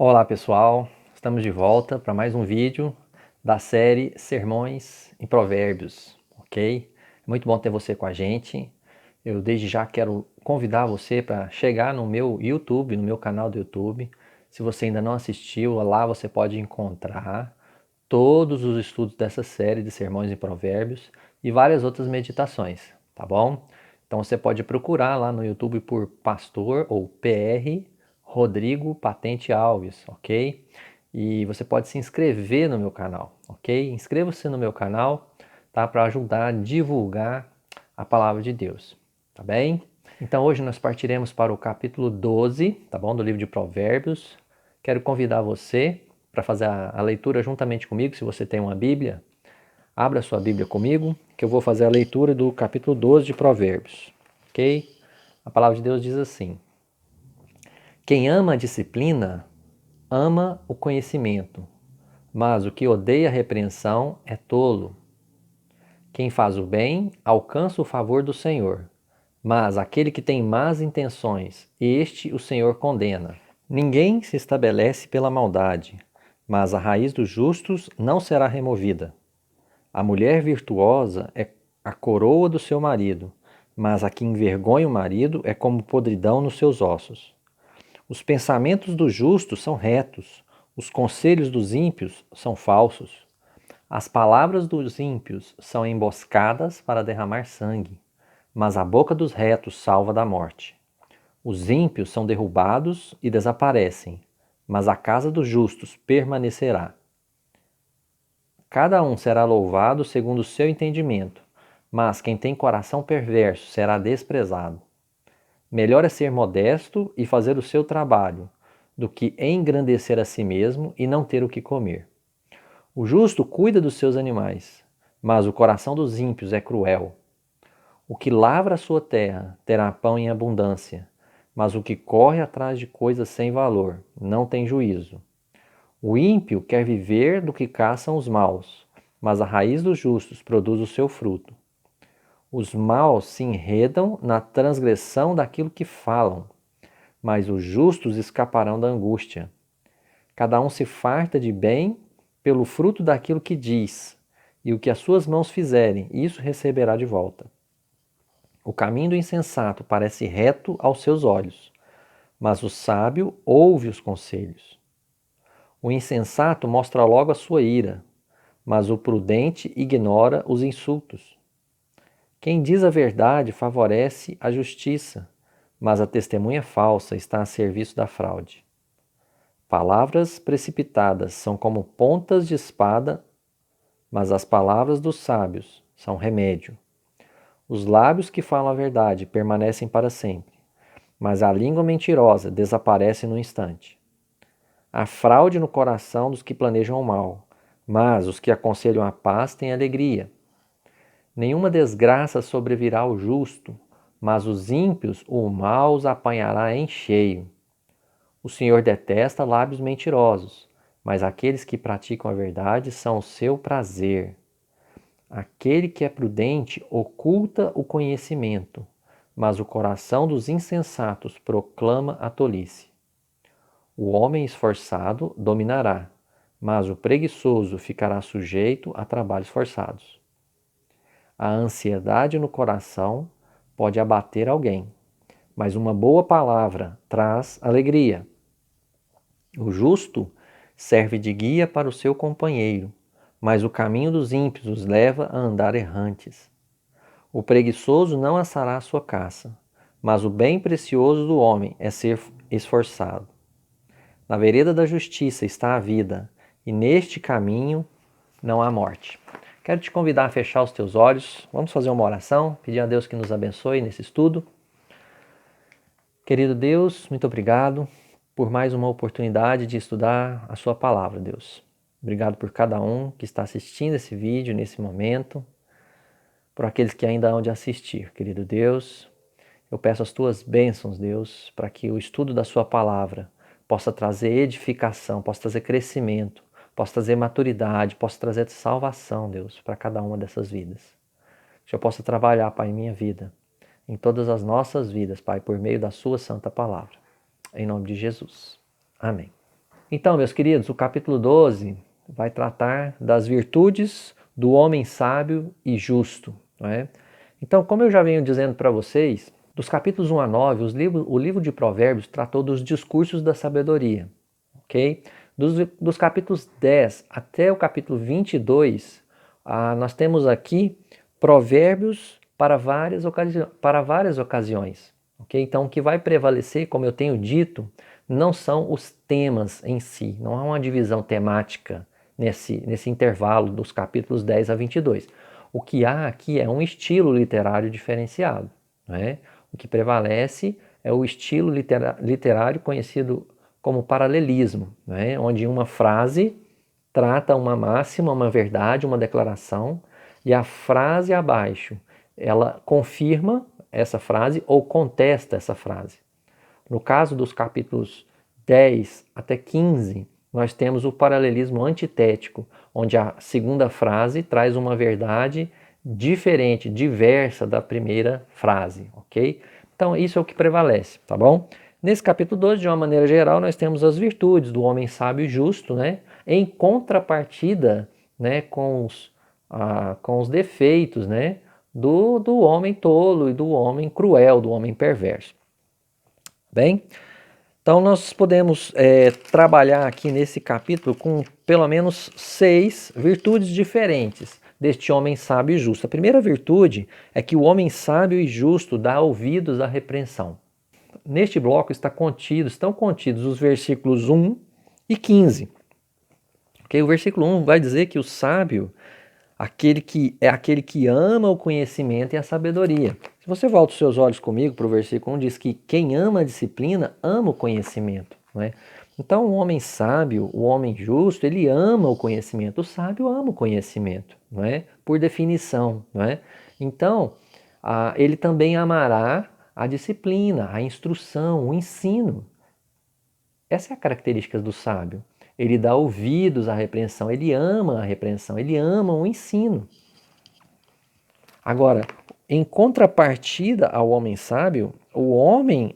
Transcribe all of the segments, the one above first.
Olá pessoal, estamos de volta para mais um vídeo da série Sermões em Provérbios, ok? É muito bom ter você com a gente. Eu desde já quero convidar você para chegar no meu YouTube, no meu canal do YouTube. Se você ainda não assistiu, lá você pode encontrar todos os estudos dessa série de Sermões em Provérbios e várias outras meditações, tá bom? Então você pode procurar lá no YouTube por Pastor ou PR Rodrigo Patente Alves, ok? E você pode se inscrever no meu canal, ok? Inscreva-se no meu canal, tá? Para ajudar a divulgar a palavra de Deus, tá bem? Então hoje nós partiremos para o capítulo 12, tá bom? Do livro de Provérbios. Quero convidar você para fazer a leitura juntamente comigo, se você tem uma Bíblia. Abra sua Bíblia comigo, que eu vou fazer a leitura do capítulo 12 de Provérbios, ok? A palavra de Deus diz assim: Quem ama a disciplina, ama o conhecimento, mas o que odeia a repreensão é tolo. Quem faz o bem alcança o favor do Senhor, mas aquele que tem más intenções, este o Senhor condena. Ninguém se estabelece pela maldade, mas a raiz dos justos não será removida. A mulher virtuosa é a coroa do seu marido, mas a que envergonha o marido é como podridão nos seus ossos. Os pensamentos dos justos são retos, os conselhos dos ímpios são falsos. As palavras dos ímpios são emboscadas para derramar sangue, mas a boca dos retos salva da morte. Os ímpios são derrubados e desaparecem, mas a casa dos justos permanecerá. Cada um será louvado segundo o seu entendimento, mas quem tem coração perverso será desprezado. Melhor é ser modesto e fazer o seu trabalho, do que engrandecer a si mesmo e não ter o que comer. O justo cuida dos seus animais, mas o coração dos ímpios é cruel. O que lavra a sua terra terá pão em abundância, mas o que corre atrás de coisas sem valor não tem juízo. O ímpio quer viver do que caçam os maus, mas a raiz dos justos produz o seu fruto. Os maus se enredam na transgressão daquilo que falam, mas os justos escaparão da angústia. Cada um se farta de bem pelo fruto daquilo que diz, e o que as suas mãos fizerem, isso receberá de volta. O caminho do insensato parece reto aos seus olhos, mas o sábio ouve os conselhos. O insensato mostra logo a sua ira, mas o prudente ignora os insultos. Quem diz a verdade favorece a justiça, mas a testemunha falsa está a serviço da fraude. Palavras precipitadas são como pontas de espada, mas as palavras dos sábios são remédio. Os lábios que falam a verdade permanecem para sempre, mas a língua mentirosa desaparece no instante. Há fraude no coração dos que planejam o mal, mas os que aconselham a paz têm alegria. Nenhuma desgraça sobrevirá ao justo, mas os ímpios o mal os apanhará em cheio. O Senhor detesta lábios mentirosos, mas aqueles que praticam a verdade são o seu prazer. Aquele que é prudente oculta o conhecimento, mas o coração dos insensatos proclama a tolice. O homem esforçado dominará, mas o preguiçoso ficará sujeito a trabalhos forçados. A ansiedade no coração pode abater alguém, mas uma boa palavra traz alegria. O justo serve de guia para o seu companheiro, mas o caminho dos ímpios os leva a andar errantes. O preguiçoso não assará a sua caça, mas o bem precioso do homem é ser esforçado. Na vereda da justiça está a vida, e neste caminho não há morte. Quero te convidar a fechar os teus olhos. Vamos fazer uma oração, pedir a Deus que nos abençoe nesse estudo. Querido Deus, muito obrigado por mais uma oportunidade de estudar a sua palavra, Deus. Obrigado por cada um que está assistindo esse vídeo nesse momento, por aqueles que ainda hão de assistir, querido Deus. Eu peço as tuas bênçãos, Deus, para que o estudo da sua palavra possa trazer edificação, possa trazer crescimento, possa trazer maturidade, possa trazer salvação, Deus, para cada uma dessas vidas. Que eu possa trabalhar, Pai, em minha vida, em todas as nossas vidas, Pai, por meio da sua santa palavra. Em nome de Jesus. Amém. Então, meus queridos, o capítulo 12 vai tratar das virtudes do homem sábio e justo, não é? Então, como eu já venho dizendo para vocês, dos capítulos 1 a 9, o livro de Provérbios tratou dos discursos da sabedoria, ok? Dos capítulos 10 até o capítulo 22, nós temos aqui provérbios para várias ocasiões, ok? Então, o que vai prevalecer, como eu tenho dito, não são os temas em si, não há uma divisão temática nesse intervalo dos capítulos 10 a 22. O que há aqui é um estilo literário diferenciado, né? O que prevalece é o estilo literário conhecido como paralelismo, né? Onde uma frase trata uma máxima, uma verdade, uma declaração, e a frase abaixo ela confirma essa frase ou contesta essa frase. No caso dos capítulos 10 até 15, nós temos o paralelismo antitético, onde a segunda frase traz uma verdade diferente, diversa da primeira frase, ok? Então, isso é o que prevalece, tá bom? Nesse capítulo 12, de uma maneira geral, nós temos as virtudes do homem sábio e justo, né? Em contrapartida, né, com os defeitos, né, do homem tolo e do homem cruel, do homem perverso. Bem, então nós podemos trabalhar aqui nesse capítulo com pelo menos 6 virtudes diferentes deste homem sábio e justo. A primeira virtude é que o homem sábio e justo dá ouvidos à repreensão. Neste bloco estão contidos os versículos 1 e 15. Okay? O versículo 1 vai dizer que o sábio aquele que ama o conhecimento e a sabedoria. Se você volta os seus olhos comigo para o versículo 1, diz que quem ama a disciplina ama o conhecimento. Não é? Então, o homem sábio, o homem justo, ele ama o conhecimento. O sábio ama o conhecimento, não é? Por definição. Não é? Então, ele também amará a disciplina, a instrução, o ensino. Essa é a característica do sábio. Ele dá ouvidos à repreensão, ele ama a repreensão, ele ama o ensino. Agora, em contrapartida ao homem sábio, o homem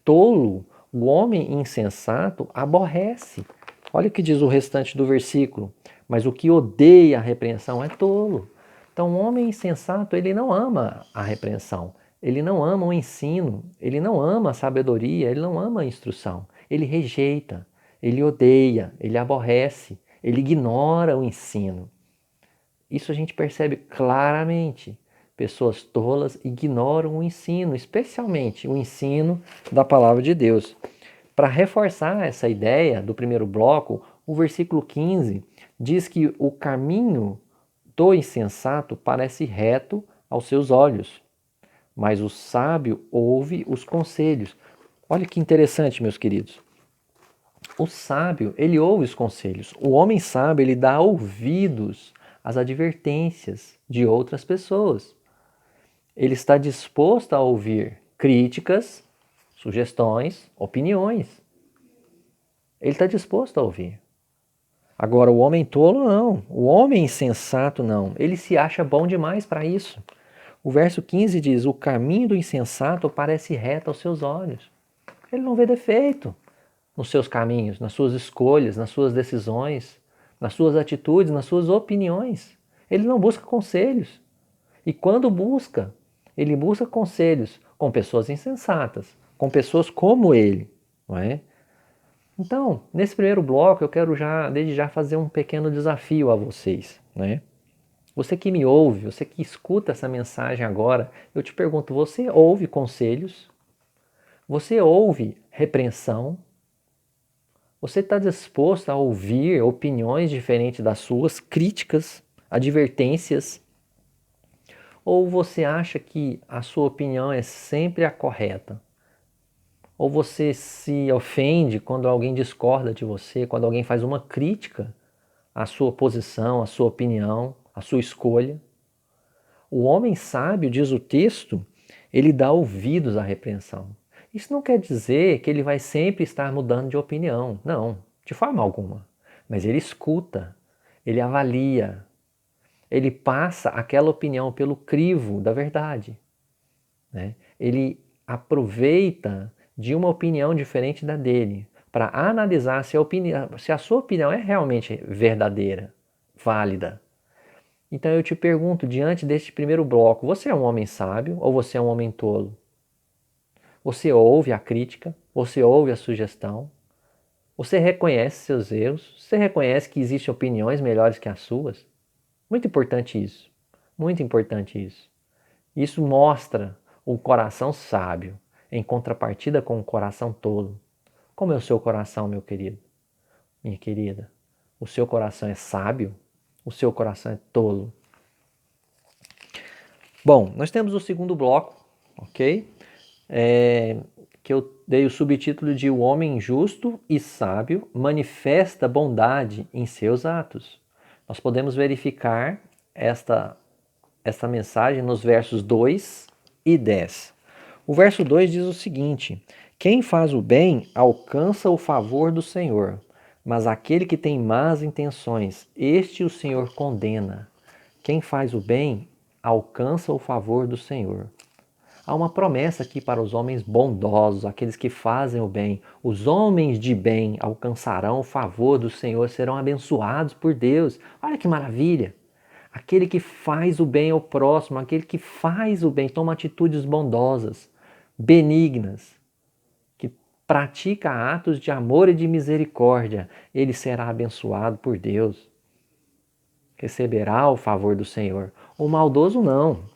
tolo, o homem insensato aborrece. Olha o que diz o restante do versículo. Mas o que odeia a repreensão é tolo. Então, o homem insensato, ele não ama a repreensão, ele não ama o ensino, ele não ama a sabedoria, ele não ama a instrução. Ele rejeita, ele odeia, ele aborrece, ele ignora o ensino. Isso a gente percebe claramente. Pessoas tolas ignoram o ensino, especialmente o ensino da palavra de Deus. Para reforçar essa ideia do primeiro bloco, o versículo 15 diz que o caminho do insensato parece reto aos seus olhos, mas o sábio ouve os conselhos. Olha que interessante, meus queridos. O sábio, ele ouve os conselhos. O homem sábio, ele dá ouvidos às advertências de outras pessoas. Ele está disposto a ouvir críticas, sugestões, opiniões. Ele está disposto a ouvir. Agora, o homem tolo não. O homem insensato não. Ele se acha bom demais para isso. O verso 15 diz: o caminho do insensato parece reto aos seus olhos. Ele não vê defeito nos seus caminhos, nas suas escolhas, nas suas decisões, nas suas atitudes, nas suas opiniões. Ele não busca conselhos. E quando busca, ele busca conselhos com pessoas insensatas, com pessoas como ele, não é? Então, nesse primeiro bloco, eu quero desde já fazer um pequeno desafio a vocês, né? Você que me ouve, você que escuta essa mensagem agora, eu te pergunto, você ouve conselhos? Você ouve repreensão? Você está disposto a ouvir opiniões diferentes das suas, críticas, advertências? Ou você acha que a sua opinião é sempre a correta? Ou você se ofende quando alguém discorda de você, quando alguém faz uma crítica à sua posição, à sua opinião, à sua escolha? O homem sábio, diz o texto, ele dá ouvidos à repreensão. Isso não quer dizer que ele vai sempre estar mudando de opinião. Não, de forma alguma. Mas ele escuta, ele avalia, ele passa aquela opinião pelo crivo da verdade, né? Ele aproveita de uma opinião diferente da dele para analisar se a sua opinião é realmente verdadeira, válida. Então eu te pergunto, diante deste primeiro bloco, você é um homem sábio ou você é um homem tolo? Você ouve a crítica? Você ouve a sugestão? Você reconhece seus erros? Você reconhece que existem opiniões melhores que as suas? Muito importante isso. Muito importante isso. Isso mostra o coração sábio, em contrapartida com o coração tolo. Como é o seu coração, meu querido? Minha querida? O seu coração é sábio? O seu coração é tolo? Bom, nós temos o segundo bloco, ok? Que eu dei o subtítulo de O Homem Justo e Sábio manifesta bondade em seus atos. Nós podemos verificar esta mensagem nos versos 2 e 10. O verso 2 diz o seguinte: quem faz o bem alcança o favor do Senhor, mas aquele que tem más intenções, este o Senhor condena. Quem faz o bem alcança o favor do Senhor. Há uma promessa aqui para os homens bondosos, aqueles que fazem o bem. Os homens de bem alcançarão o favor do Senhor, serão abençoados por Deus. Olha que maravilha! Aquele que faz o bem ao próximo, aquele que faz o bem, toma atitudes bondosas, benignas, que pratica atos de amor e de misericórdia, ele será abençoado por Deus. Receberá o favor do Senhor. O maldoso não.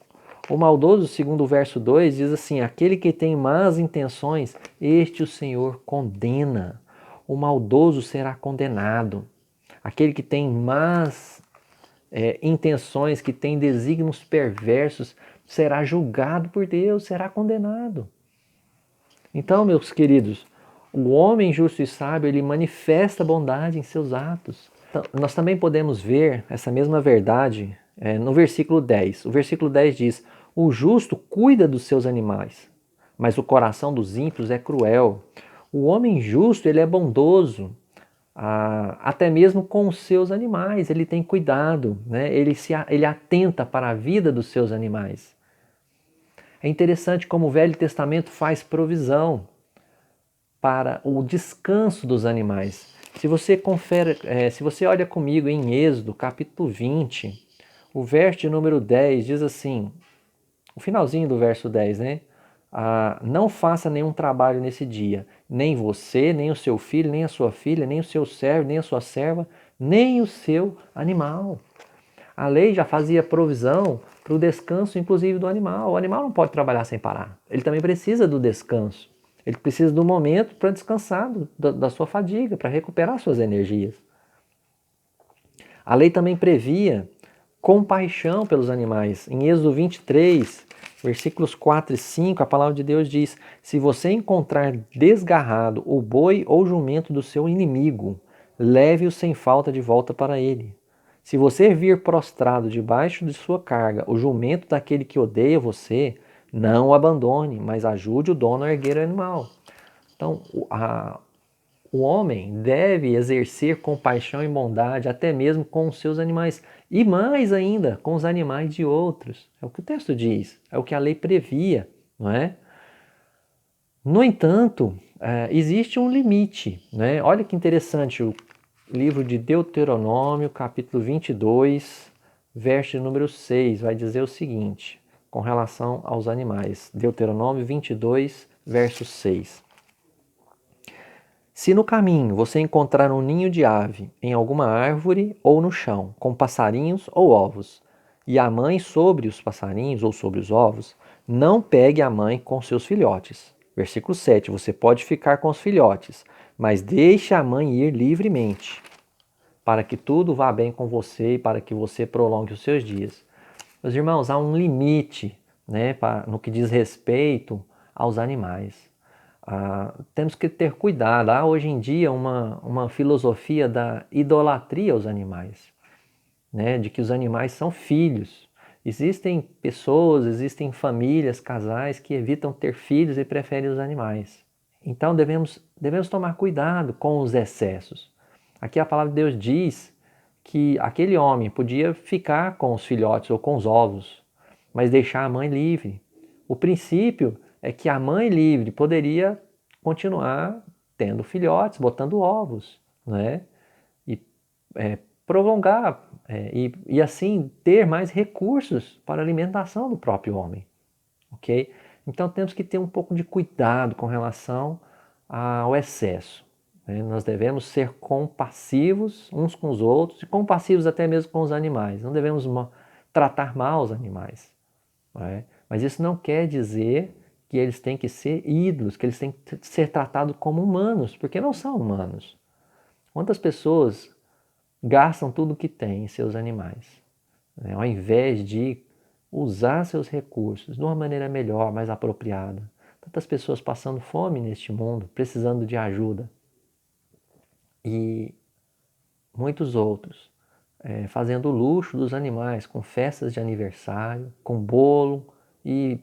O maldoso, segundo o verso 2, diz assim: aquele que tem más intenções, este o Senhor condena. O maldoso será condenado. Aquele que tem más intenções, que tem desígnios perversos, será julgado por Deus, será condenado. Então, meus queridos, o homem justo e sábio, ele manifesta bondade em seus atos. Então, nós também podemos ver essa mesma verdade no versículo 10. O versículo 10 diz: o justo cuida dos seus animais, mas o coração dos ímpios é cruel. O homem justo, ele é bondoso, até mesmo com os seus animais, ele tem cuidado, né? Ele atenta para a vida dos seus animais. É interessante como o Velho Testamento faz provisão para o descanso dos animais. Se você confere, se você olha comigo em Êxodo, capítulo 20, o verso de número 10 diz assim, o finalzinho do verso 10, né? Não faça nenhum trabalho nesse dia, nem você, nem o seu filho, nem a sua filha, nem o seu servo, nem a sua serva, nem o seu animal. A lei já fazia provisão para o descanso, inclusive, do animal. O animal não pode trabalhar sem parar. Ele também precisa do descanso. Ele precisa do momento para descansar da sua fadiga, para recuperar suas energias. A lei também previa compaixão pelos animais. Em Êxodo 23, versículos 4 e 5, a palavra de Deus diz: se você encontrar desgarrado o boi ou jumento do seu inimigo, leve-o sem falta de volta para ele. Se você vir prostrado debaixo de sua carga o jumento daquele que odeia você, não o abandone, mas ajude o dono a erguer o animal. Então, o homem deve exercer compaixão e bondade até mesmo com os seus animais. E mais ainda, com os animais de outros. É o que o texto diz, é o que a lei previa, não é? No entanto, existe um limite, né? Olha que interessante, o livro de Deuteronômio, capítulo 22, verso número 6, vai dizer o seguinte, com relação aos animais. Deuteronômio 22, verso 6. Se no caminho você encontrar um ninho de ave em alguma árvore ou no chão, com passarinhos ou ovos, e a mãe sobre os passarinhos ou sobre os ovos, não pegue a mãe com seus filhotes. Versículo 7. Você pode ficar com os filhotes, mas deixe a mãe ir livremente, para que tudo vá bem com você e para que você prolongue os seus dias. Meus irmãos, há um limite, né, no que diz respeito aos animais. Temos que ter cuidado. Há hoje em dia uma filosofia da idolatria aos animais, né, de que os animais são filhos. Existem pessoas, existem famílias, casais que evitam ter filhos e preferem os animais. Então devemos tomar cuidado com os excessos. Aqui a palavra de Deus diz que aquele homem podia ficar com os filhotes ou com os ovos, mas deixar a mãe livre. O princípio é que a mãe livre poderia continuar tendo filhotes, botando ovos, né? E prolongar e assim ter mais recursos para a alimentação do próprio homem, ok? Então temos que ter um pouco de cuidado com relação ao excesso, né? Nós devemos ser compassivos uns com os outros e compassivos até mesmo com os animais. Não devemos tratar mal os animais, não é? Mas isso não quer dizer que eles têm que ser ídolos, que eles têm que ser tratados como humanos, porque não são humanos. Quantas pessoas gastam tudo o que têm em seus animais, né? Ao invés de usar seus recursos de uma maneira melhor, mais apropriada. Tantas pessoas passando fome neste mundo, precisando de ajuda. E muitos outros fazendo luxo dos animais, com festas de aniversário, com bolo e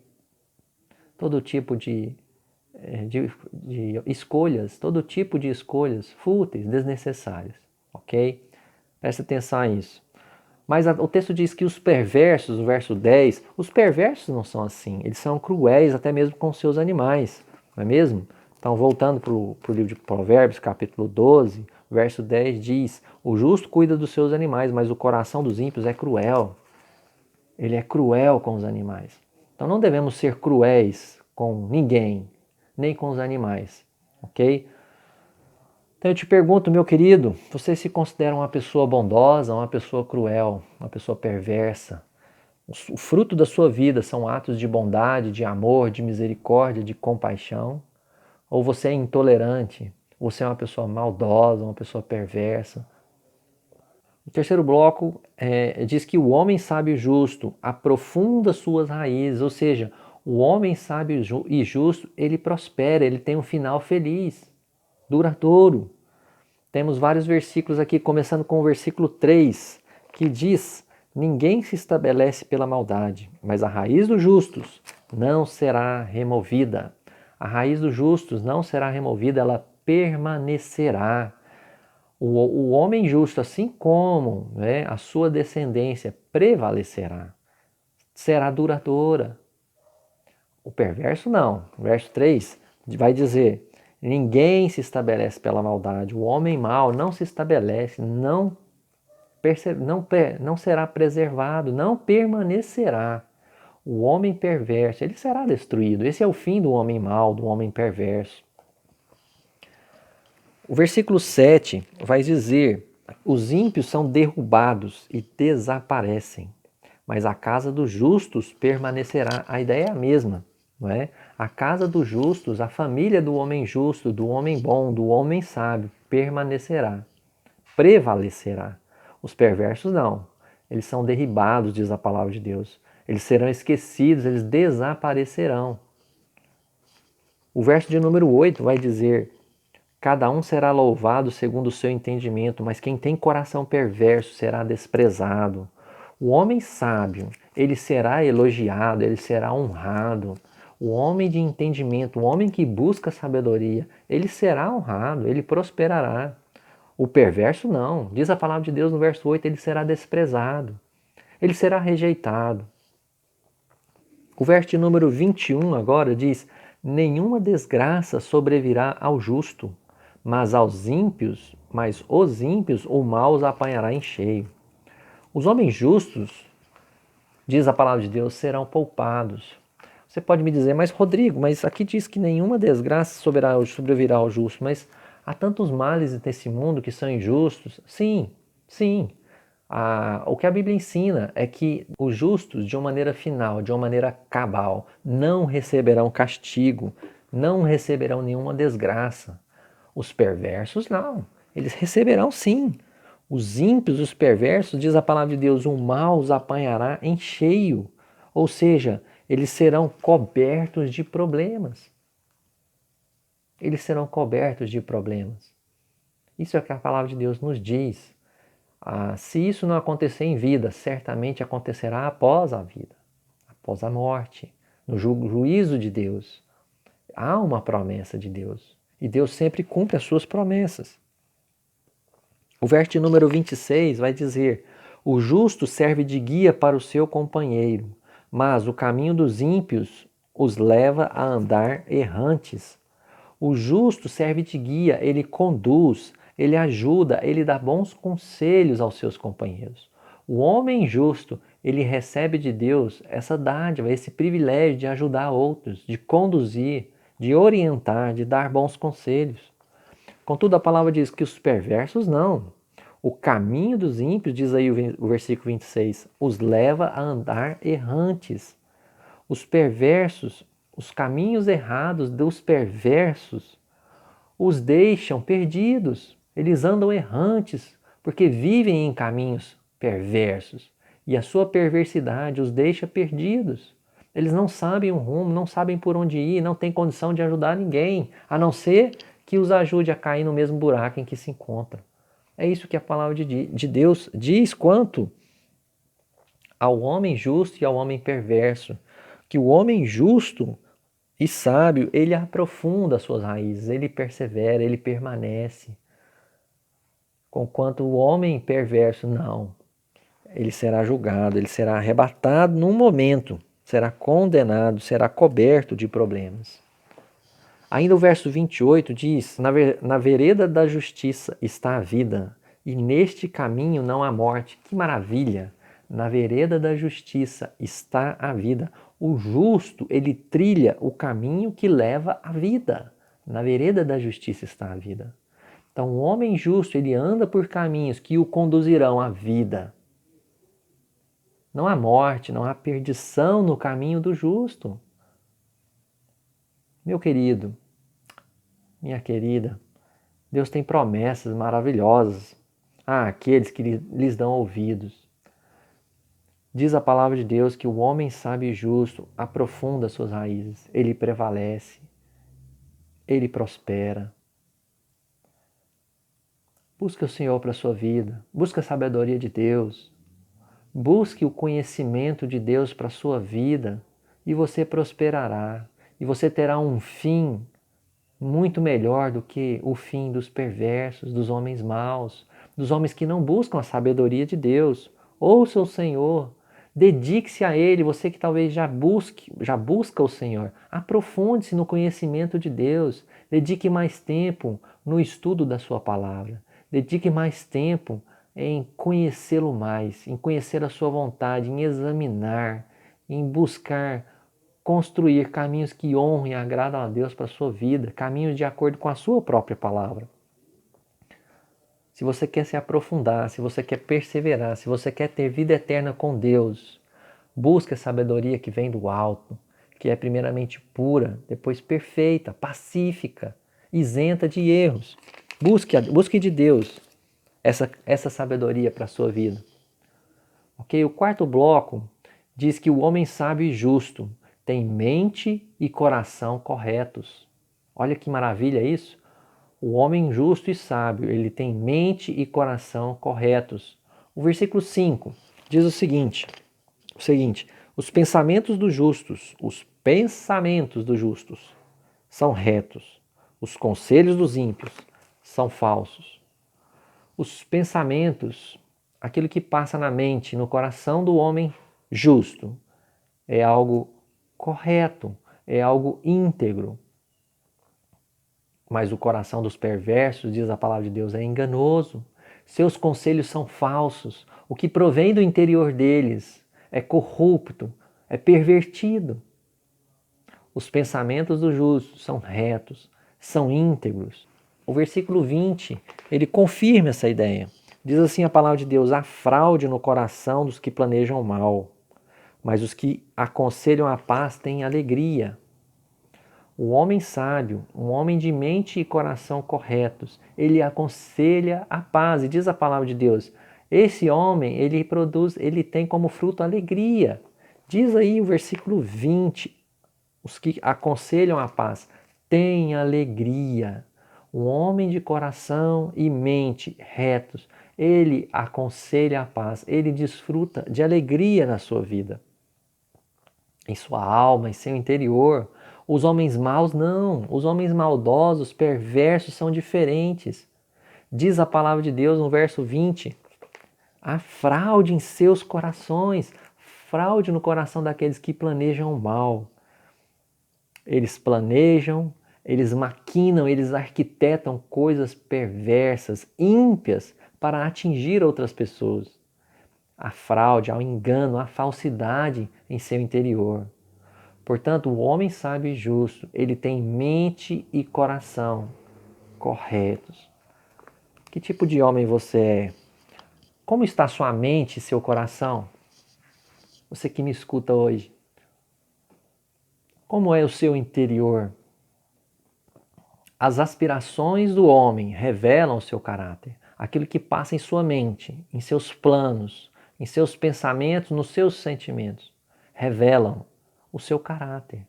todo tipo de escolhas, todo tipo de escolhas fúteis, desnecessárias, ok? Preste atenção a isso. Mas o texto diz que os perversos, no verso 10, os perversos não são assim, eles são cruéis até mesmo com seus animais, não é mesmo? Então, voltando para o livro de Provérbios, capítulo 12, verso 10 diz: o justo cuida dos seus animais, mas o coração dos ímpios é cruel. Ele é cruel com os animais. Então, não devemos ser cruéis com ninguém, nem com os animais, ok? Então eu te pergunto, meu querido, você se considera uma pessoa bondosa, uma pessoa cruel, uma pessoa perversa? O fruto da sua vida são atos de bondade, de amor, de misericórdia, de compaixão? Ou você é intolerante? Você é uma pessoa maldosa, uma pessoa perversa? O terceiro bloco diz que o homem sábio e justo aprofunda suas raízes, ou seja, o homem sábio e justo, ele prospera, ele tem um final feliz, duradouro. Temos vários versículos aqui, começando com o versículo 3, que diz: ninguém se estabelece pela maldade, mas a raiz dos justos não será removida. A raiz dos justos não será removida, ela permanecerá. O homem justo, assim como, né, a sua descendência prevalecerá, será duradoura. O perverso não. O verso 3 vai dizer: ninguém se estabelece pela maldade. O homem mau não se estabelece, não será preservado, não permanecerá. O homem perverso, ele será destruído. Esse é o fim do homem mau, do homem perverso. O versículo 7 vai dizer: os ímpios são derrubados e desaparecem, mas a casa dos justos permanecerá. A ideia é a mesma, não é? A casa dos justos, a família do homem justo, do homem bom, do homem sábio, permanecerá, prevalecerá. Os perversos não. Eles são derribados, diz a palavra de Deus. Eles serão esquecidos, eles desaparecerão. O verso de número 8 vai dizer: cada um será louvado segundo o seu entendimento, mas quem tem coração perverso será desprezado. O homem sábio, ele será elogiado, ele será honrado. O homem de entendimento, o homem que busca sabedoria, ele será honrado, ele prosperará. O perverso não. Diz a palavra de Deus no verso 8, ele será desprezado. Ele será rejeitado. O verso de número 21 agora diz: nenhuma desgraça sobrevirá ao justo, mas os ímpios o mal os apanhará em cheio. Os homens justos, diz a palavra de Deus, serão poupados. Você pode me dizer: mas Rodrigo, mas aqui diz que nenhuma desgraça sobrevirá ao justo, mas há tantos males nesse mundo que são injustos. Sim, sim. O que a Bíblia ensina é que os justos, de uma maneira final, de uma maneira cabal, não receberão castigo, não receberão nenhuma desgraça. Os perversos não, eles receberão sim. Os ímpios, os perversos, diz a palavra de Deus, o mal os apanhará em cheio. Ou seja, eles serão cobertos de problemas. Eles serão cobertos de problemas. Isso é o que a palavra de Deus nos diz. Se isso não acontecer em vida, certamente acontecerá após a vida, após a morte, no juízo de Deus. Há uma promessa de Deus e Deus sempre cumpre as suas promessas. O verso de número 26 vai dizer: o justo serve de guia para o seu companheiro, mas o caminho dos ímpios os leva a andar errantes. O justo serve de guia, ele conduz, ele ajuda, ele dá bons conselhos aos seus companheiros. O homem justo, ele recebe de Deus essa dádiva, esse privilégio de ajudar outros, de conduzir, de orientar, de dar bons conselhos. Contudo, a palavra diz que os perversos não. O caminho dos ímpios, diz aí o versículo 26, os leva a andar errantes. Os perversos, os caminhos errados dos perversos, os deixam perdidos. Eles andam errantes, porque vivem em caminhos perversos. E a sua perversidade os deixa perdidos. Eles não sabem o rumo, não sabem por onde ir, não têm condição de ajudar ninguém, a não ser que os ajude a cair no mesmo buraco em que se encontram. É isso que a palavra de Deus diz quanto ao homem justo e ao homem perverso. Que o homem justo e sábio, ele aprofunda as suas raízes, ele persevera, ele permanece. Conquanto o homem perverso, não. Ele será julgado, ele será arrebatado num momento, será condenado, será coberto de problemas. Ainda o verso 28 diz: na vereda da justiça está a vida, e neste caminho não há morte. Que maravilha! Na vereda da justiça está a vida. O justo, ele trilha o caminho que leva à vida. Na vereda da justiça está a vida. Então, o homem justo, ele anda por caminhos que o conduzirão à vida. Não há morte, não há perdição no caminho do justo. Meu querido, minha querida, Deus tem promessas maravilhosas àqueles que lhes dão ouvidos. Diz a palavra de Deus que o homem sábio e justo aprofunda suas raízes, ele prevalece, ele prospera. Busque o Senhor para a sua vida, busque a sabedoria de Deus, busque o conhecimento de Deus para a sua vida e você prosperará, e você terá um fim muito melhor do que o fim dos perversos, dos homens maus, dos homens que não buscam a sabedoria de Deus. Ouça o Senhor, dedique-se a Ele, você que talvez já busca o Senhor, aprofunde-se no conhecimento de Deus, dedique mais tempo no estudo da sua palavra, dedique mais tempo em conhecê-lo mais, em conhecer a sua vontade, em examinar, em buscar construir caminhos que honram e agradam a Deus para a sua vida, caminhos de acordo com a sua própria palavra. Se você quer se aprofundar, se você quer perseverar, se você quer ter vida eterna com Deus, busque a sabedoria que vem do alto, que é primeiramente pura, depois perfeita, pacífica, isenta de erros. Busque de Deus essa sabedoria para a sua vida. Ok? O quarto bloco diz que o homem sábio e justo tem mente e coração corretos. Olha que maravilha isso. O homem justo e sábio, ele tem mente e coração corretos. O versículo 5 diz o seguinte, os pensamentos dos justos são retos, os conselhos dos ímpios são falsos. Os pensamentos, aquilo que passa na mente, no coração do homem justo, é algo correto, é algo íntegro. Mas o coração dos perversos, diz a palavra de Deus, é enganoso. Seus conselhos são falsos. O que provém do interior deles é corrupto, é pervertido. Os pensamentos do justo são retos, são íntegros. O versículo 20, ele confirma essa ideia. Diz assim a palavra de Deus: há fraude no coração dos que planejam mal, mas os que aconselham a paz têm alegria. O homem sábio, um homem de mente e coração corretos, ele aconselha a paz. E diz a palavra de Deus, esse homem, ele tem como fruto alegria. Diz aí o versículo 20, os que aconselham a paz têm alegria. O homem de coração e mente retos, ele aconselha a paz, ele desfruta de alegria na sua vida, em sua alma, em seu interior. Os homens maus não, os homens maldosos, perversos são diferentes. Diz a palavra de Deus no verso 20, há fraude em seus corações, fraude no coração daqueles que planejam o mal. Eles planejam, Eles maquinam, eles arquitetam coisas perversas, ímpias, para atingir outras pessoas. A fraude, ao engano, a falsidade em seu interior. Portanto, o homem sábio e justo, ele tem mente e coração corretos. Que tipo de homem você é? Como está sua mente e seu coração? Você que me escuta hoje. Como é o seu interior? As aspirações do homem revelam o seu caráter. Aquilo que passa em sua mente, em seus planos, em seus pensamentos, nos seus sentimentos, revelam o seu caráter.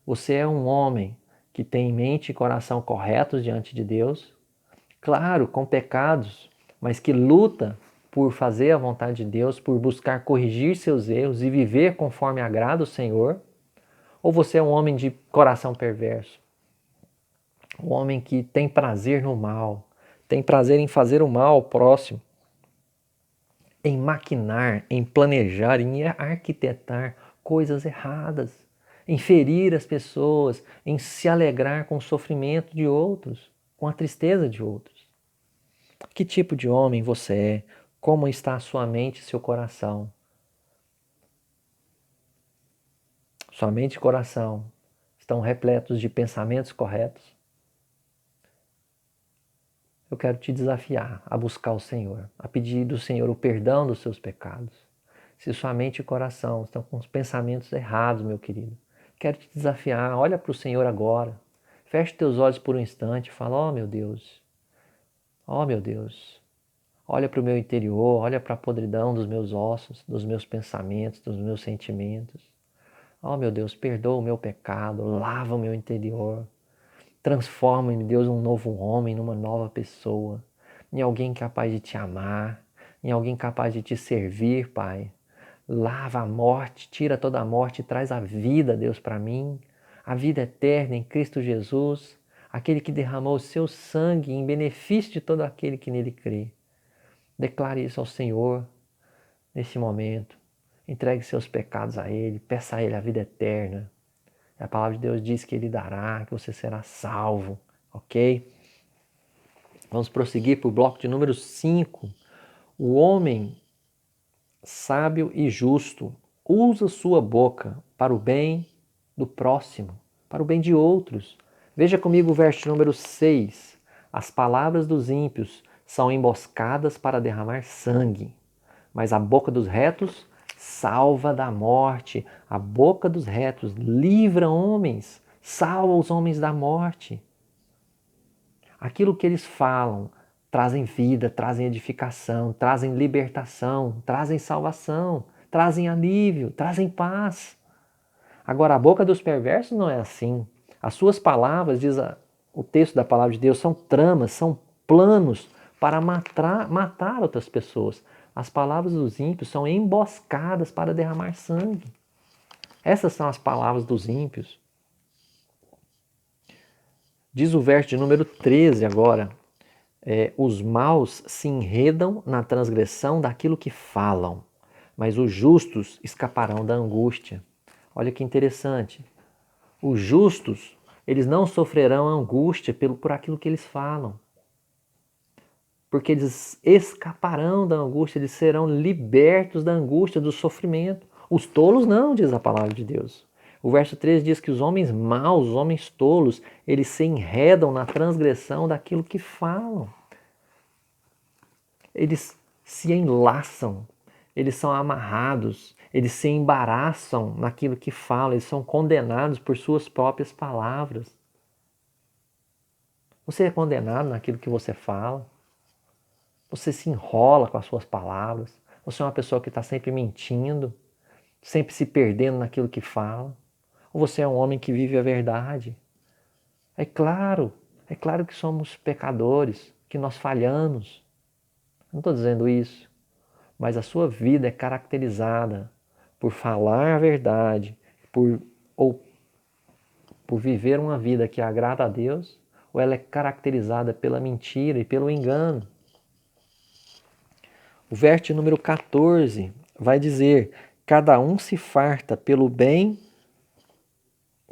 Você é um homem que tem mente e coração corretos diante de Deus, claro, com pecados, mas que luta por fazer a vontade de Deus, por buscar corrigir seus erros e viver conforme agrada o Senhor? Ou você é um homem de coração perverso? Um homem que tem prazer no mal, tem prazer em fazer o mal ao próximo, em maquinar, em planejar, em arquitetar coisas erradas, em ferir as pessoas, em se alegrar com o sofrimento de outros, com a tristeza de outros. Que tipo de homem você é? Como está a sua mente e seu coração? Sua mente e coração estão repletos de pensamentos corretos? Eu quero te desafiar a buscar o Senhor, a pedir do Senhor o perdão dos seus pecados. Se sua mente e coração estão com os pensamentos errados, meu querido, quero te desafiar, olha para o Senhor agora. Feche teus olhos por um instante e fala, ó meu Deus, olha para o meu interior, olha para a podridão dos meus ossos, dos meus pensamentos, dos meus sentimentos. Ó meu Deus, perdoa o meu pecado, lava o meu interior. Transforma-me, Deus, num novo homem, numa nova pessoa, em alguém capaz de te amar, em alguém capaz de te servir, Pai. Lava a morte, tira toda a morte e traz a vida, Deus, para mim, a vida eterna em Cristo Jesus, aquele que derramou o seu sangue em benefício de todo aquele que nele crê. Declare isso ao Senhor neste momento. Entregue seus pecados a Ele, peça a Ele a vida eterna. A palavra de Deus diz que Ele dará, que você será salvo, ok? Vamos prosseguir para o bloco de número 5. O homem sábio e justo usa sua boca para o bem do próximo, para o bem de outros. Veja comigo o verso número 6. As palavras dos ímpios são emboscadas para derramar sangue, mas a boca dos retos salva da morte. A boca dos retos livra homens, salva os homens da morte. Aquilo que eles falam trazem vida, trazem edificação, trazem libertação, trazem salvação, trazem alívio, trazem paz. Agora, a boca dos perversos não é assim. As suas palavras, diz o texto da palavra de Deus, são tramas, são planos para matar outras pessoas. As palavras dos ímpios são emboscadas para derramar sangue. Essas são as palavras dos ímpios. Diz o verso de número 13 agora. Os maus se enredam na transgressão daquilo que falam, mas os justos escaparão da angústia. Olha que interessante. Os justos, eles não sofrerão angústia por aquilo que eles falam. Porque eles escaparão da angústia, eles serão libertos da angústia, do sofrimento. Os tolos não, diz a palavra de Deus. O verso 13 diz que os homens maus, os homens tolos, eles se enredam na transgressão daquilo que falam. Eles se enlaçam, eles são amarrados, eles se embaraçam naquilo que falam, eles são condenados por suas próprias palavras. Você é condenado naquilo que você fala. Você se enrola com as suas palavras. Você é uma pessoa que está sempre mentindo, sempre se perdendo naquilo que fala. Ou você é um homem que vive a verdade. É claro que somos pecadores, que nós falhamos. Não estou dizendo isso, mas a sua vida é caracterizada por falar a verdade, ou por viver uma vida que agrada a Deus, ou ela é caracterizada pela mentira e pelo engano. O verso número 14 vai dizer: cada um se farta pelo bem,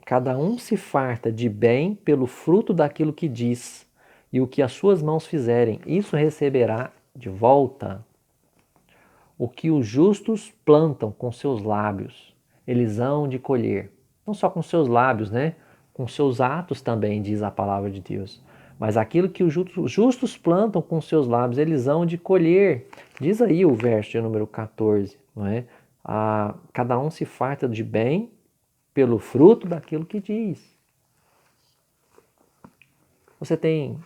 Cada um se farta de bem pelo fruto daquilo que diz, e o que as suas mãos fizerem, isso receberá de volta. O que os justos plantam com seus lábios, eles hão de colher. Não só com seus lábios, né? Com seus atos também, diz a palavra de Deus. Mas aquilo que os justos plantam com seus lábios, eles hão de colher. Diz aí o verso de número 14, não é? Cada um se farta de bem pelo fruto daquilo que diz. Você tem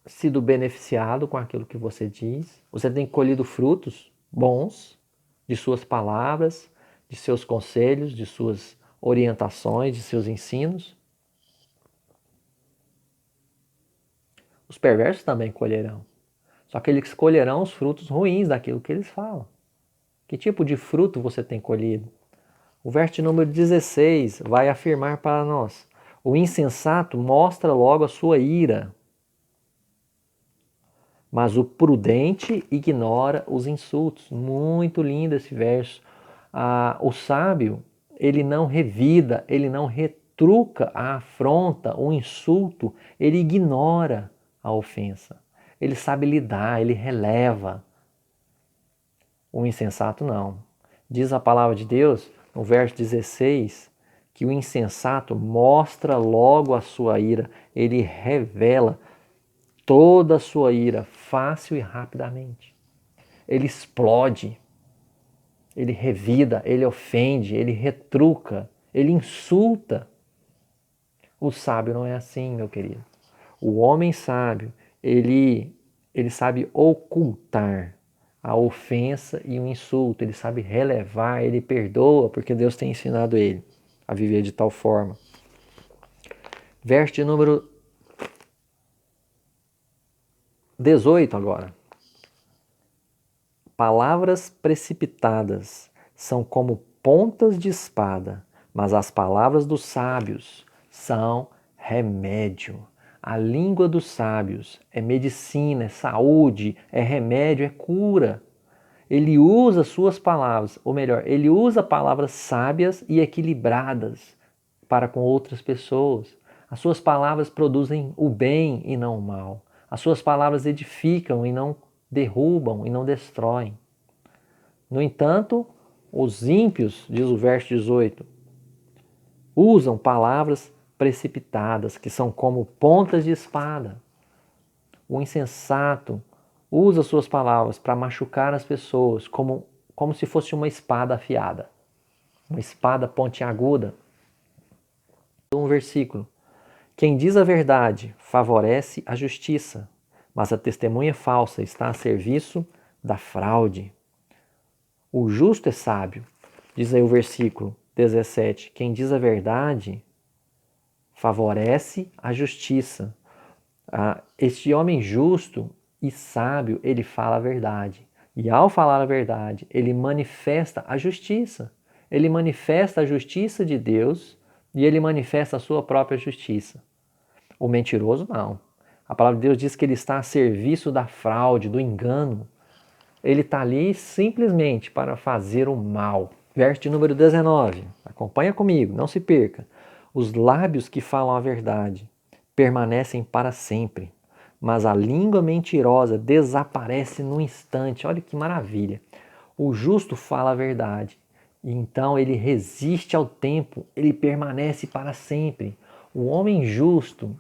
sido beneficiado com aquilo que você diz? Você tem colhido frutos bons de suas palavras, de seus conselhos, de suas orientações, de seus ensinos? Os perversos também colherão. Só que eles colherão os frutos ruins daquilo que eles falam. Que tipo de fruto você tem colhido? O verso número 16 vai afirmar para nós: o insensato mostra logo a sua ira, mas o prudente ignora os insultos. Muito lindo esse verso. O sábio, ele não revida, ele não retruca a afronta, o insulto, ele ignora a ofensa. Ele sabe lidar, ele releva. O insensato não. Diz a palavra de Deus, no verso 16, que o insensato mostra logo a sua ira, ele revela toda a sua ira fácil e rapidamente. Ele explode, ele revida, ele ofende, ele retruca, ele insulta. O sábio não é assim, meu querido. O homem sábio, ele sabe ocultar a ofensa e o insulto, ele sabe relevar, ele perdoa, porque Deus tem ensinado ele a viver de tal forma. Verso de número 18 agora. Palavras precipitadas são como pontas de espada, mas as palavras dos sábios são remédio. A língua dos sábios é medicina, é saúde, é remédio, é cura. Ele usa suas palavras, ou melhor, ele usa palavras sábias e equilibradas para com outras pessoas. As suas palavras produzem o bem e não o mal. As suas palavras edificam e não derrubam e não destroem. No entanto, os ímpios, diz o verso 18, usam palavras precipitadas, que são como pontas de espada. O insensato usa suas palavras para machucar as pessoas como se fosse uma espada afiada, uma espada pontiaguda. Um versículo: quem diz a verdade favorece a justiça, mas a testemunha falsa está a serviço da fraude. O justo é sábio, diz aí o versículo 17. Quem diz a verdade favorece a justiça. Este homem justo e sábio, ele fala a verdade. E ao falar a verdade, ele manifesta a justiça. Ele manifesta a justiça de Deus e ele manifesta a sua própria justiça. O mentiroso não. A palavra de Deus diz que ele está a serviço da fraude, do engano. Ele está ali simplesmente para fazer o mal. Verso de número 19. Acompanha comigo, não se perca. Os lábios que falam a verdade permanecem para sempre, mas a língua mentirosa desaparece no instante. Olha que maravilha. O justo fala a verdade, e então ele resiste ao tempo, ele permanece para sempre. O homem justo,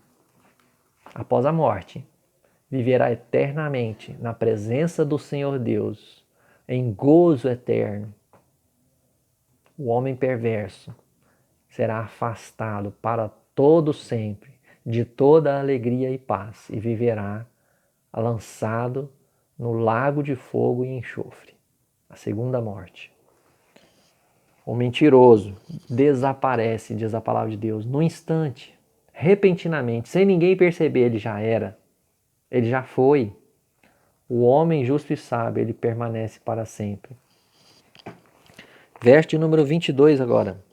após a morte, viverá eternamente na presença do Senhor Deus, em gozo eterno. O homem perverso será afastado para todo sempre de toda a alegria e paz e viverá lançado no lago de fogo e enxofre, a segunda morte. O mentiroso desaparece, diz a palavra de Deus, no instante, repentinamente, sem ninguém perceber. Ele já era, ele já foi. O homem justo e sábio, ele permanece para sempre. Verso de número 22 agora.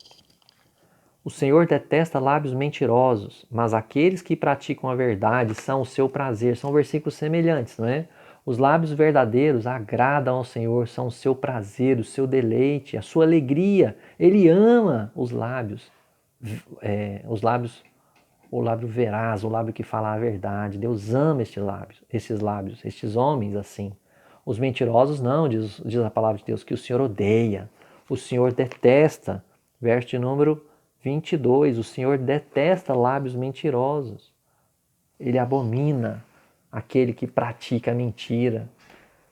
O Senhor detesta lábios mentirosos, mas aqueles que praticam a verdade são o seu prazer. São versículos semelhantes, não é? Os lábios verdadeiros agradam ao Senhor, são o seu prazer, o seu deleite, a sua alegria. Ele ama os lábios os lábios, o lábio veraz, o lábio que fala a verdade. Deus ama estes lábios, estes homens assim. Os mentirosos não, diz a palavra de Deus, que o Senhor odeia, o Senhor detesta. Verso de número 22, o Senhor detesta lábios mentirosos. Ele abomina aquele que pratica a mentira.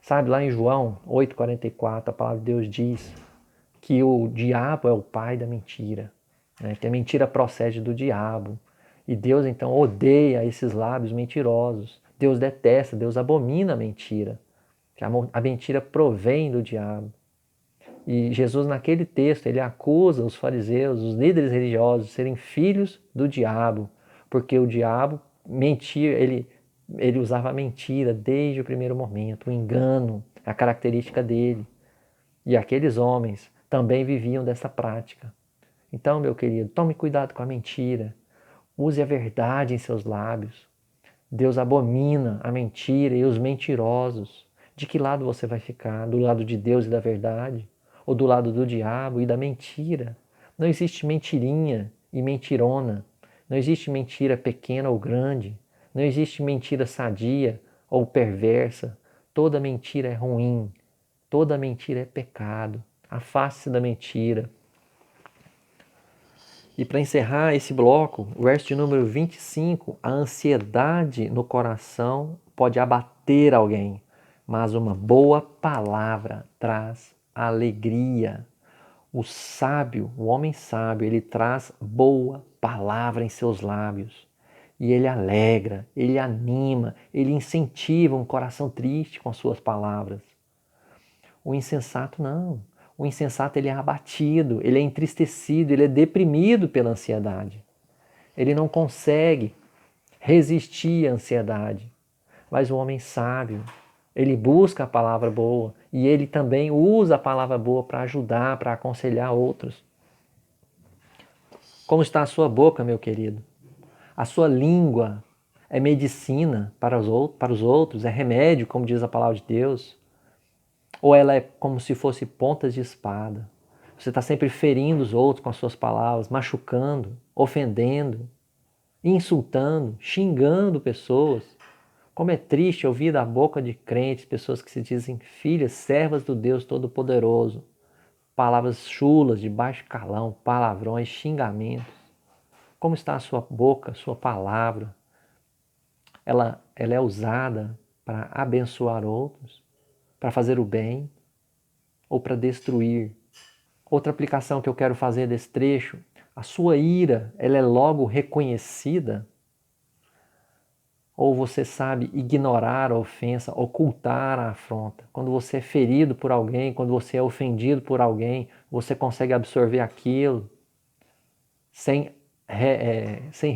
Sabe, lá em João 8,44, a palavra de Deus diz que o diabo é o pai da mentira, né? Que a mentira procede do diabo. E Deus então odeia esses lábios mentirosos. Deus detesta, Deus abomina a mentira. Que a mentira provém do diabo. E Jesus, naquele texto, ele acusa os fariseus, os líderes religiosos, de serem filhos do diabo, porque o diabo mentia, ele usava a mentira desde o primeiro momento, o engano, a característica dele. E aqueles homens também viviam dessa prática. Então, meu querido, tome cuidado com a mentira. Use a verdade em seus lábios. Deus abomina a mentira e os mentirosos. De que lado você vai ficar? Do lado de Deus e da verdade? Ou do lado do diabo e da mentira? Não existe mentirinha e mentirona. Não existe mentira pequena ou grande. Não existe mentira sadia ou perversa. Toda mentira é ruim. Toda mentira é pecado. Afaste-se da mentira. E para encerrar esse bloco, o verso de número 25, a ansiedade no coração pode abater alguém, mas uma boa palavra traz alegria. O sábio, o homem sábio, ele traz boa palavra em seus lábios. E ele alegra, ele anima, ele incentiva um coração triste com as suas palavras. O insensato não. O insensato ele é abatido, ele é entristecido, ele é deprimido pela ansiedade. Ele não consegue resistir à ansiedade. Mas o homem sábio, ele busca a palavra boa e ele também usa a palavra boa para ajudar, para aconselhar outros. Como está a sua boca, meu querido? A sua língua é medicina para os outros, é remédio, como diz a palavra de Deus. Ou ela é como se fosse pontas de espada. Você está sempre ferindo os outros com as suas palavras, machucando, ofendendo, insultando, xingando pessoas. Como é triste ouvir da boca de crentes, pessoas que se dizem filhas, servas do Deus Todo-Poderoso, palavras chulas, de baixo calão, palavrões, xingamentos. Como está a sua boca, a sua palavra? Ela é usada para abençoar outros, para fazer o bem ou para destruir. Outra aplicação que eu quero fazer desse trecho, a sua ira, ela é logo reconhecida? Ou você sabe ignorar a ofensa, ocultar a afronta? Quando você é ferido por alguém, quando você é ofendido por alguém, você consegue absorver aquilo sem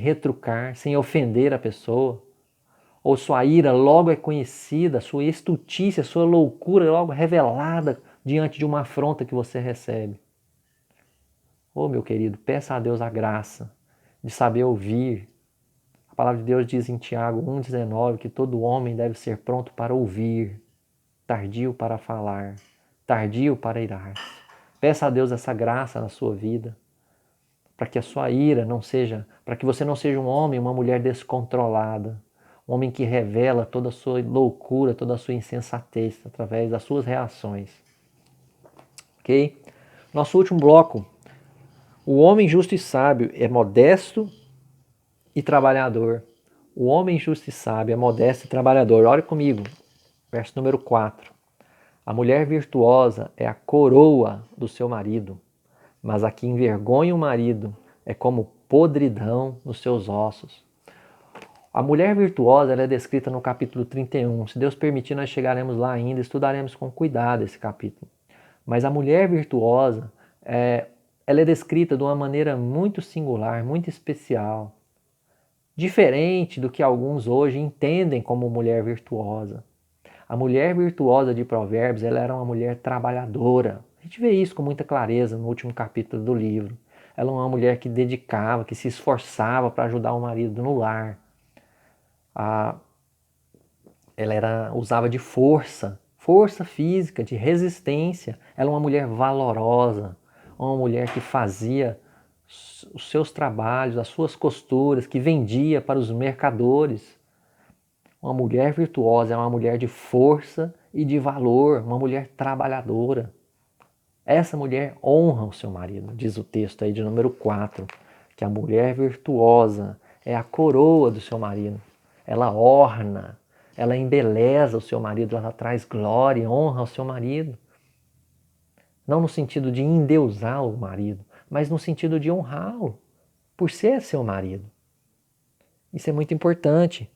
retrucar, sem ofender a pessoa? Ou sua ira logo é conhecida, sua estultícia, sua loucura é logo revelada diante de uma afronta que você recebe? Oh, meu querido, peça a Deus a graça de saber ouvir. A palavra de Deus diz em Tiago 1,19 que todo homem deve ser pronto para ouvir, tardio para falar, tardio para irar-se. Peça a Deus essa graça na sua vida, para que a sua ira não seja, para que você não seja um homem, uma mulher descontrolada, um homem que revela toda a sua loucura, toda a sua insensatez através das suas reações. Ok? Nosso último bloco. O homem justo e sábio é modesto e trabalhador. O homem justo e sábio é modesto e trabalhador. Olha comigo, verso número 4. A mulher virtuosa é a coroa do seu marido, mas a que envergonha o marido é como podridão nos seus ossos. A mulher virtuosa ela é descrita no capítulo 31. Se Deus permitir, nós chegaremos lá ainda, estudaremos com cuidado esse capítulo. Mas a mulher virtuosa, ela é descrita de uma maneira muito singular, muito especial. Diferente do que alguns hoje entendem como mulher virtuosa. A mulher virtuosa de Provérbios, ela era uma mulher trabalhadora. A gente vê isso com muita clareza no último capítulo do livro. Ela é uma mulher que dedicava, que se esforçava para ajudar o marido no lar. Ela usava de força física, de resistência. Ela é uma mulher valorosa, uma mulher que fazia os seus trabalhos, as suas costuras, que vendia para os mercadores. Uma mulher virtuosa é uma mulher de força e de valor, uma mulher trabalhadora. Essa mulher honra o seu marido, diz o texto aí de número 4, que a mulher virtuosa é a coroa do seu marido. Ela orna, ela embeleza o seu marido, ela traz glória e honra ao seu marido. Não no sentido de endeusar o marido, mas no sentido de honrá-lo, por ser seu marido. Isso é muito importante.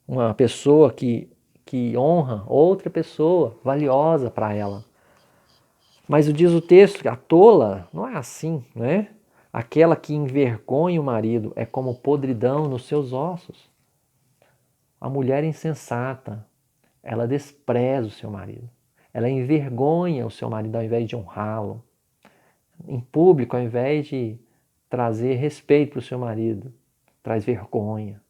Uma pessoa que honra outra pessoa, valiosa para ela. Mas diz o texto que a tola não é assim, né? Aquela que envergonha o marido é como podridão nos seus ossos. A mulher insensata, ela despreza o seu marido. Ela envergonha o seu marido ao invés de honrá-lo. Em público, ao invés de trazer respeito para o seu marido, traz vergonha.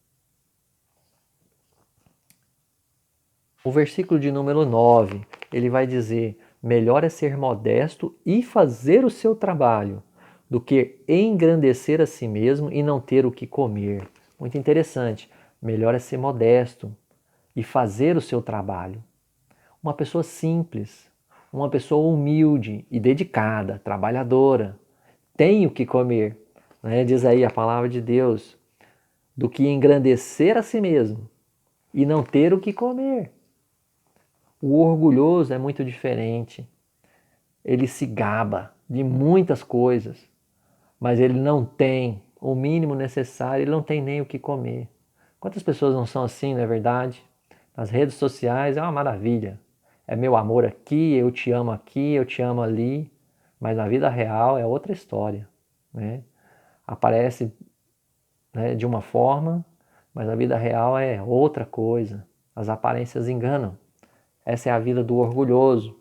O versículo de número 9, ele vai dizer: melhor é ser modesto e fazer o seu trabalho, do que engrandecer a si mesmo e não ter o que comer. Muito interessante. Melhor é ser modesto e fazer o seu trabalho. Uma pessoa simples, uma pessoa humilde e dedicada, trabalhadora, tem o que comer, né? Diz aí a palavra de Deus, do que engrandecer a si mesmo e não ter o que comer. O orgulhoso é muito diferente. Ele se gaba de muitas coisas, mas ele não tem o mínimo necessário, ele não tem nem o que comer. Quantas pessoas não são assim, não é verdade? Nas redes sociais é uma maravilha. É meu amor aqui, eu te amo ali, mas na vida real é outra história, né? Aparece, né, de uma forma, mas a vida real é outra coisa. As aparências enganam. Essa é a vida do orgulhoso.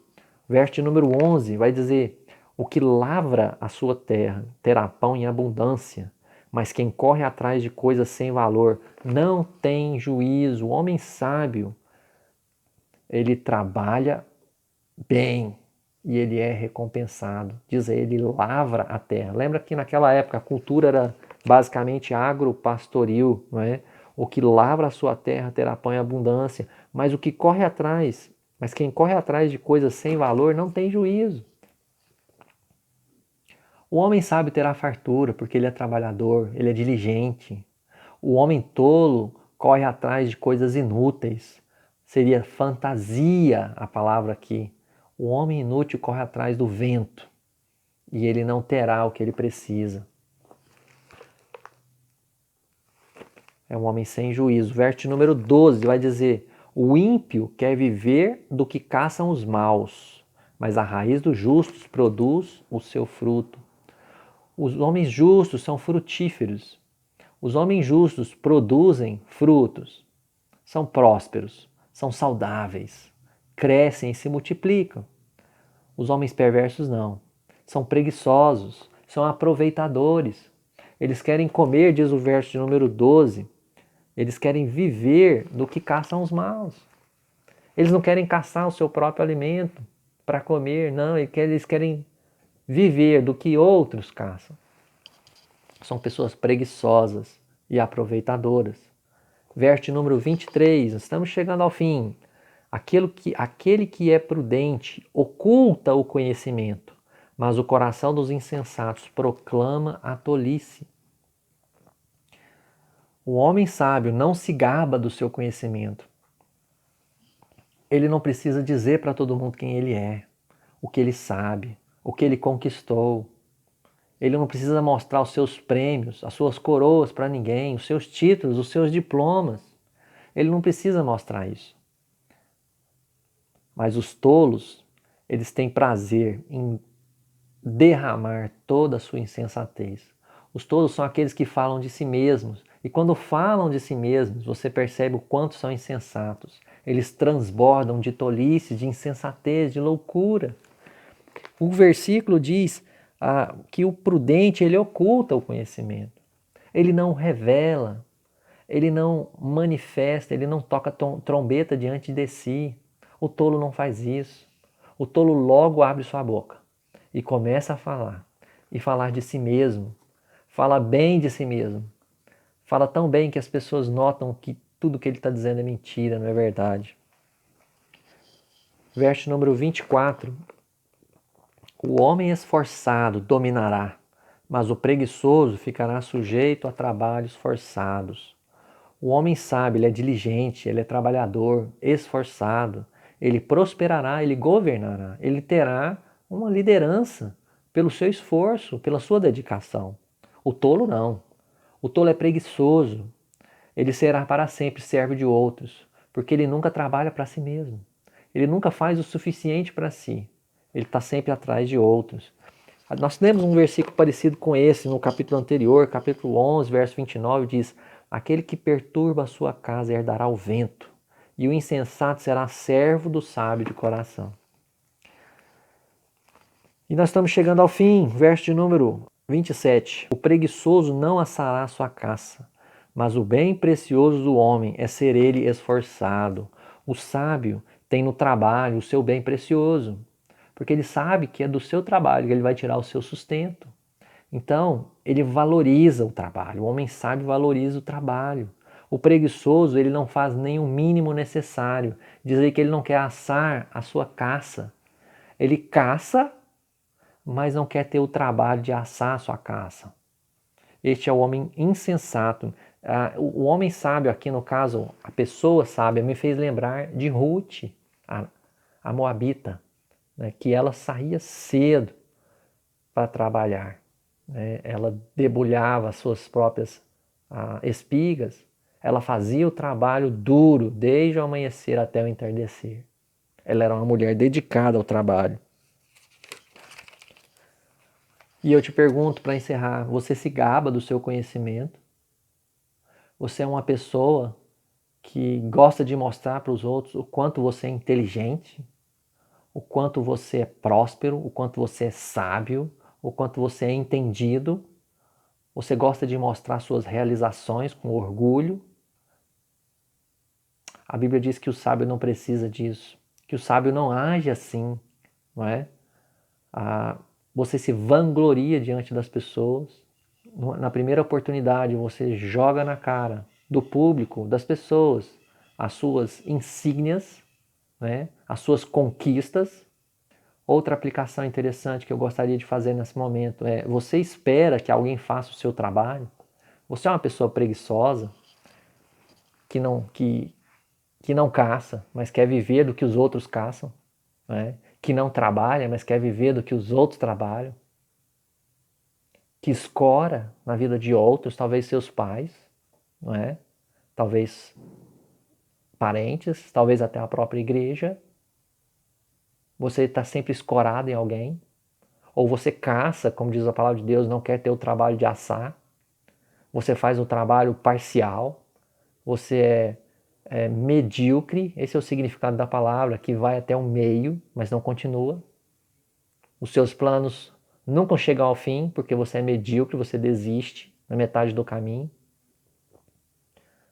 Verso número 11 vai dizer: o que lavra a sua terra terá pão em abundância, mas quem corre atrás de coisas sem valor não tem juízo. O homem sábio, ele trabalha bem e ele é recompensado. Diz aí, ele lavra a terra. Lembra que naquela época a cultura era basicamente agropastoril, não é? O que lavra a sua terra terá pão em abundância, mas o que corre atrás, mas quem corre atrás de coisas sem valor não tem juízo. O homem sábio terá fartura porque ele é trabalhador, ele é diligente. O homem tolo corre atrás de coisas inúteis. Seria fantasia a palavra aqui. O homem inútil corre atrás do vento e ele não terá o que ele precisa. É um homem sem juízo. Verso número 12 vai dizer: o ímpio quer viver do que caçam os maus, mas a raiz dos justos produz o seu fruto. Os homens justos são frutíferos. Os homens justos produzem frutos. São prósperos, são saudáveis, crescem e se multiplicam. Os homens perversos não. São preguiçosos, são aproveitadores. Eles querem comer, diz o verso de número 12, eles querem viver do que caçam os maus. Eles não querem caçar o seu próprio alimento para comer, não, eles querem viver do que outros caçam. São pessoas preguiçosas e aproveitadoras. Verso número 23, estamos chegando ao fim. Aquele que é prudente oculta o conhecimento, mas o coração dos insensatos proclama a tolice. O homem sábio não se gaba do seu conhecimento. Ele não precisa dizer para todo mundo quem ele é, o que ele sabe, o que ele conquistou. Ele não precisa mostrar os seus prêmios, as suas coroas para ninguém, os seus títulos, os seus diplomas. Ele não precisa mostrar isso. Mas os tolos, eles têm prazer em derramar toda a sua insensatez. Os tolos são aqueles que falam de si mesmos. E quando falam de si mesmos, você percebe o quanto são insensatos. Eles transbordam de tolice, de insensatez, de loucura. O versículo diz que o prudente, ele oculta o conhecimento. Ele não revela, ele não manifesta, ele não toca trombeta diante de si. O tolo não faz isso. O tolo logo abre sua boca e começa a falar. E falar de si mesmo. fala bem de si mesmo, fala tão bem que as pessoas notam que tudo que ele está dizendo é mentira, não é verdade. Verso número 24. O homem esforçado dominará, mas o preguiçoso ficará sujeito a trabalhos forçados. O homem sábio, ele é diligente, ele é trabalhador, esforçado, ele prosperará, ele governará, ele terá uma liderança pelo seu esforço, pela sua dedicação. O tolo não. O tolo é preguiçoso, ele será para sempre servo de outros, porque ele nunca trabalha para si mesmo. Ele nunca faz o suficiente para si. Ele está sempre atrás de outros. Nós temos um versículo parecido com esse no capítulo anterior, capítulo 11, verso 29, diz: aquele que perturba a sua casa herdará o vento, e o insensato será servo do sábio de coração. E nós estamos chegando ao fim, verso de número 27. O preguiçoso não assará a sua caça, mas o bem precioso do homem é ser ele esforçado. O sábio tem no trabalho o seu bem precioso, porque ele sabe que é do seu trabalho que ele vai tirar o seu sustento. Então, ele valoriza o trabalho. O homem sábio valoriza o trabalho. O preguiçoso, ele não faz nem o mínimo necessário. Dizer que ele não quer assar a sua caça. Ele caça, mas não quer ter o trabalho de assar a sua caça. Este é o homem insensato. O homem sábio aqui, no caso, a pessoa sábia, me fez lembrar de Ruth, a moabita, né, que ela saía cedo para trabalhar. Né? Ela debulhava as suas próprias espigas, ela fazia o trabalho duro desde o amanhecer até o entardecer. Ela era uma mulher dedicada ao trabalho. E eu te pergunto para encerrar, você se gaba do seu conhecimento? Você é uma pessoa que gosta de mostrar para os outros o quanto você é inteligente, o quanto você é próspero, o quanto você é sábio, o quanto você é entendido? Você gosta de mostrar suas realizações com orgulho? A Bíblia diz que o sábio não precisa disso, que o sábio não age assim, não é? Você se vangloria diante das pessoas. Na primeira oportunidade, você joga na cara do público, das pessoas, as suas insígnias, né? As suas conquistas. Outra aplicação interessante que eu gostaria de fazer nesse momento é: você espera que alguém faça o seu trabalho? Você é uma pessoa preguiçosa, que não caça, mas quer viver do que os outros caçam, né? Que não trabalha, mas quer viver do que os outros trabalham, que escora na vida de outros, talvez seus pais, não é? Talvez parentes, talvez até a própria igreja. Você está sempre escorado em alguém, ou você caça, como diz a palavra de Deus, não quer ter o trabalho de assar, você faz o trabalho parcial, você é medíocre, esse é o significado da palavra, que vai até o meio, mas não continua. Os seus planos nunca chegam ao fim, porque você é medíocre, você desiste na metade do caminho.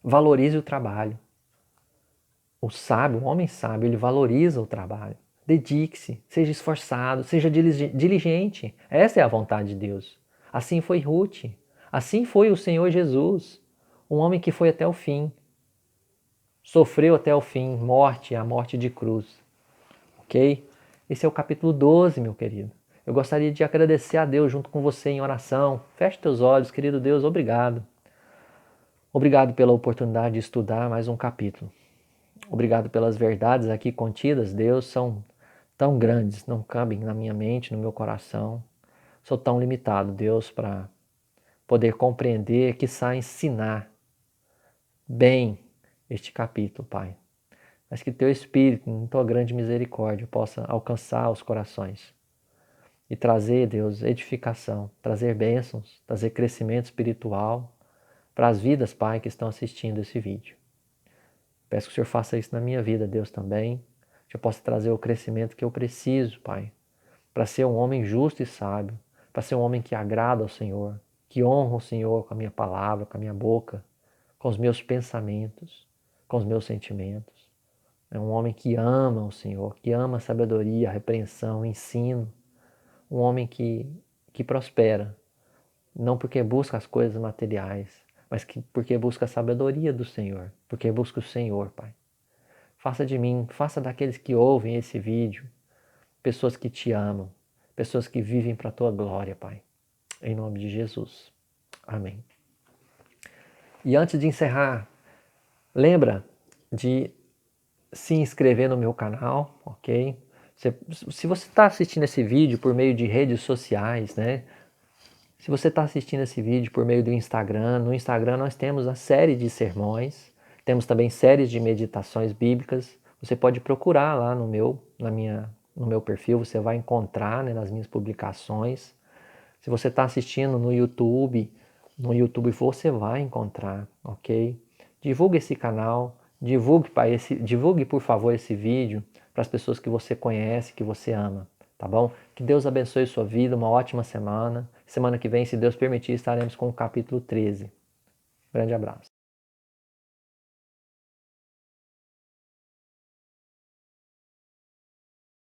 Valorize o trabalho. O sábio, o homem sábio, ele valoriza o trabalho. Dedique-se, seja esforçado, seja diligente. Essa é a vontade de Deus. Assim foi Ruth. Assim foi o Senhor Jesus, um homem que foi até o fim. Sofreu até o fim, morte, a morte de cruz. Ok? Esse é o capítulo 12, meu querido. Eu gostaria de agradecer a Deus junto com você em oração. Feche teus olhos, querido Deus, obrigado. Obrigado pela oportunidade de estudar mais um capítulo. Obrigado pelas verdades aqui contidas, Deus, são tão grandes, não cabem na minha mente, no meu coração. Sou tão limitado, Deus, para poder compreender, quiçá ensinar bem este capítulo, Pai. Mas que teu Espírito, em tua grande misericórdia, possa alcançar os corações e trazer, Deus, edificação, trazer bênçãos, trazer crescimento espiritual para as vidas, Pai, que estão assistindo esse vídeo. Peço que o Senhor faça isso na minha vida, Deus, também. Que eu possa trazer o crescimento que eu preciso, Pai, para ser um homem justo e sábio, para ser um homem que agrada ao Senhor, que honra o Senhor com a minha palavra, com a minha boca, com os meus pensamentos, com os meus sentimentos. É um homem que ama o Senhor, que ama a sabedoria, a repreensão, o ensino. Um homem que prospera não porque busca as coisas materiais, mas porque busca a sabedoria do Senhor, porque busca o Senhor, Pai. Faça de mim, faça daqueles que ouvem esse vídeo, pessoas que te amam, pessoas que vivem para a tua glória, Pai. Em nome de Jesus. Amém. E antes de encerrar, lembra de se inscrever no meu canal, ok? Se você está assistindo esse vídeo por meio de redes sociais, né? Se você está assistindo esse vídeo por meio do Instagram, no Instagram nós temos a série de sermões, temos também séries de meditações bíblicas. Você pode procurar lá no meu perfil, você vai encontrar, né, nas minhas publicações. Se você está assistindo no YouTube você vai encontrar, ok? Divulgue esse canal, divulgue por favor esse vídeo para as pessoas que você conhece, que você ama, tá bom? Que Deus abençoe sua vida, uma ótima semana. Semana que vem, se Deus permitir, estaremos com o capítulo 13. Grande abraço.